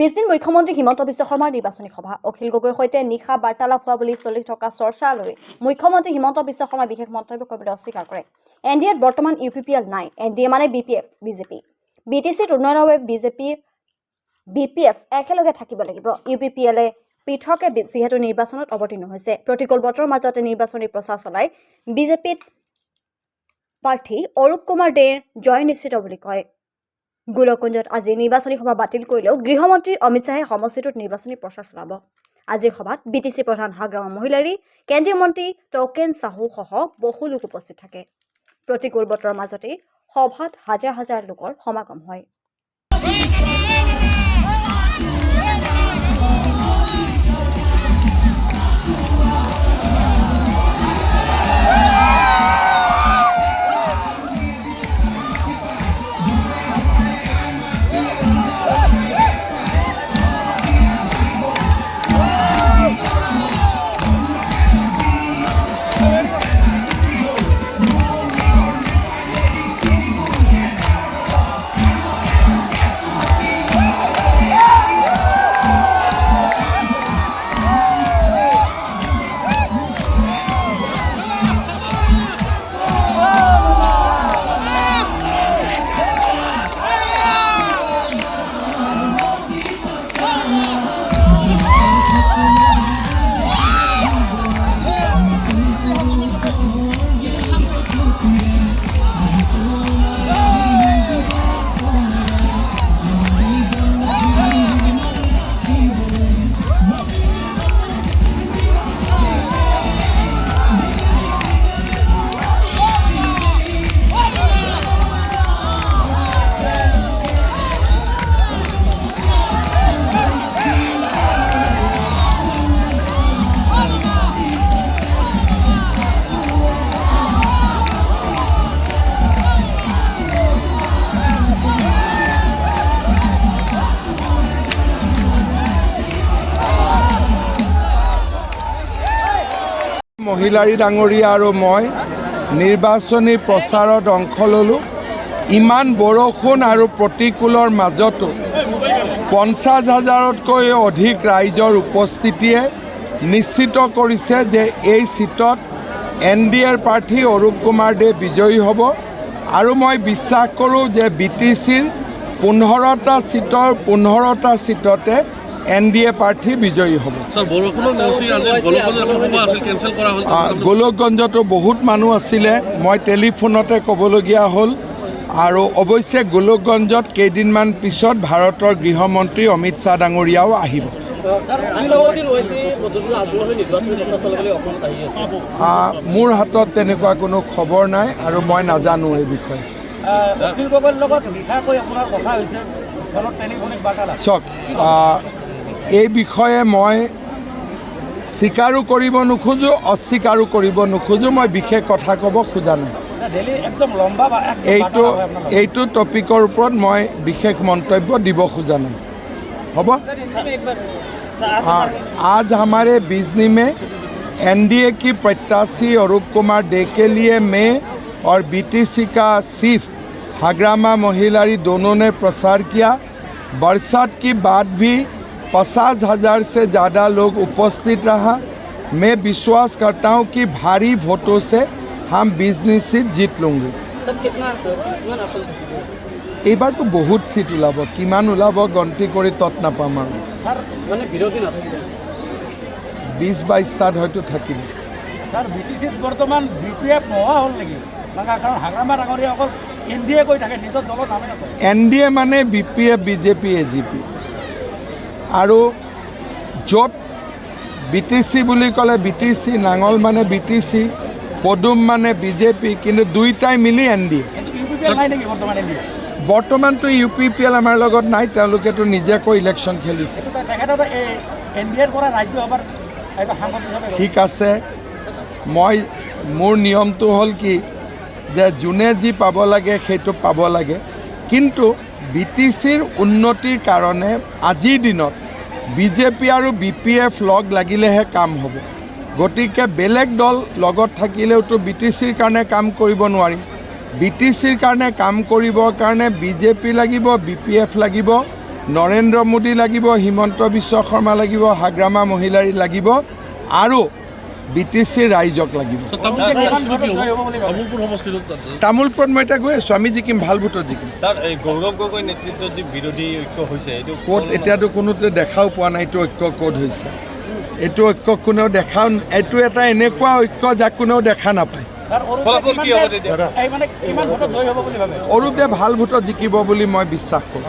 পিছদিন মুখ্যমন্ত্ৰী হিমন্ত বিশ্ব শৰ্মাৰ নিৰ্বাচনী সভা অখিল গগৈৰ সৈতে নিশা বাৰ্তালাপ হোৱা বুলি চলি থকা চৰ্চালৈ মুখ্যমন্ত্ৰী হিমন্ত বিশ্ব শৰ্মাই বিশেষ মন্তব্য কৰিবলৈ অস্বীকাৰ কৰে। এনডিএত বৰ্তমান UPPL নাই। এনডিএ মানে BPF বিজেপি। BTCত উন্নয়নৰ বাবে BPF একেলগে থাকিব লাগিব। UPPLে পৃথকে যিহেতু নিৰ্বাচনত অৱতীৰ্ণ হৈছে। প্ৰতিকূল বতৰৰ মাজতে নিৰ্বাচনী প্ৰচাৰ চলাই বিজেপিত প্ৰাৰ্থী অৰূপ কুমাৰ দেৰ জয় নিশ্চিত বুলি কয়। গোলকগঞ্জত আজি নিৰ্বাচনী সভা বাতিল কৰিলেও গৃহমন্ত্ৰী অমিত শ্বাহে সমষ্টিটোত নিৰ্বাচনী প্ৰচাৰ চলাব। আজিৰ সভাত BTC প্ৰধান হাগ্ৰামা মহিলাৰী, কেন্দ্ৰীয় মন্ত্ৰী টৌকেন চাহু সহ বহু লোক উপস্থিত থাকে। প্ৰতিকূল বতৰৰ মাজতেই সভাত হাজাৰ হাজাৰ লোকৰ সমাগম হয়। মহিলাৰী ডাঙৰীয়া আৰু মই নিৰ্বাচনী প্ৰচাৰত অংশ ল'লোঁ। ইমান বৰষুণ আৰু প্ৰতিকূলৰ মাজতো 50,000তকৈ অধিক ৰাইজৰ উপস্থিতিয়ে নিশ্চিত কৰিছে যে এই সিটত NDAৰ প্ৰাৰ্থী অৰূপ কুমাৰ দে বিজয়ী হ'ব। আৰু মই বিশ্বাস কৰোঁ যে BTCৰ 15টা সিটৰ 15টা সিটতে NDA প্ৰাৰ্থী বিজয়ী হ'ব। গোলকগঞ্জতো বহুত মানুহ আছিলে, মই টেলিফোনতে ক'বলগীয়া হ'ল। আৰু অৱশ্যে গোলকগঞ্জত কেইদিনমান পিছত ভাৰতৰ গৃহমন্ত্ৰী অমিত শ্বাহ ডাঙৰীয়াও আহিব। মোৰ হাতত তেনেকুৱা কোনো খবৰ নাই আৰু মই নাজানো এই বিষয়ে। চাওক, এই বিষয়ে মই স্বীকাৰো কৰিব নোখোজোঁ, অস্বীকাৰো কৰিব নোখোজোঁ। মই বিশেষ কথা ক'ব খোজা নাই। এইটো টপিকৰ ওপৰত মই বিশেষ মন্তব্য দিব খোজা নাই। হ'ব। आज हमारे बिजनी में NDA की प्रत्याशी अरूप कुमार दे के लिए मैं और BTC का चीफ हाग्रामा महिलारी दोनों ने प्रचार किया। बरसात की बाद भी 50,000 से ज़्यादा लोग उपस्थित रहा। मैं विश्वास करता हूं कि भारी वोटों से हम बिजनी सीट जीत लूँगे। এইবাৰ তো বহুত সিট ওলাব, কিমান ওলাব গন্তি কৰি তত নাপাম আৰু 20-22টাত হয়তো থাকিব। BTCত বৰ্তমান BPF নোহোৱা হ'ল নেকি? কাৰণ হাগ্ৰামা ডাঙৰীয়া অকল NDA কৈ থাকে, নিজৰ দলৰ নামে নকয়। NDA মানে BPF BJP AGP আৰু য'ত BTC বুলি ক'লে BTC, নাঙল মানে BTC, পদুম মানে BJP, কিন্তু দুইটাই মিলি NDA। বৰ্তমানতো UPPL আমাৰ লগত নাই, তেওঁলোকেতো নিজাকৈ ইলেকশ্যন খেলিছে। ঠিক আছে, মোৰ নিয়মটো হ'ল কি যে যোনে যি পাব লাগে সেইটো পাব লাগে, কিন্তু BTCৰ উন্নতিৰ কাৰণে আজিৰ দিনত BJP আৰু BPF লগ লাগিলেহে কাম হ'ব। গতিকে বেলেগ দল লগত থাকিলেওতো BTCৰ কাৰণে কাম কৰিব নোৱাৰিম। BTCৰ কাৰণে কাম কৰিবৰ কাৰণে BJP লাগিব, BPF লাগিব, নৰেন্দ্ৰ মোদী লাগিব, হিমন্ত বিশ্ব শৰ্মা লাগিব, হাগ্ৰামা মহিলাৰী লাগিব আৰু BTC ৰাইজক লাগিব। তামোলপুৰত মই এতিয়া গৈ আছোঁ, আমি জিকিম, ভাল ভোটত জিকিম। ছাৰ, এই গৌৰৱ গগৈ নেতৃত্বত যি বিৰোধী ঐক্য হৈছে এইটো ক'ত এতিয়াতো কোনোতে দেখাও পোৱা নাই এইটো ঐক্য ক'ত হৈছে। এইটো ঐক্য কোনেও দেখাও, এইটো এটা এনেকুৱা ঐক্য যাক কোনেও দেখা নাপায়। এই মানে কিমান ভোটত জয় হ'ব বুলি ভাবে? অৰূপে ভাল ভোটত জিকিব বুলি মই বিশ্বাস কৰোঁ।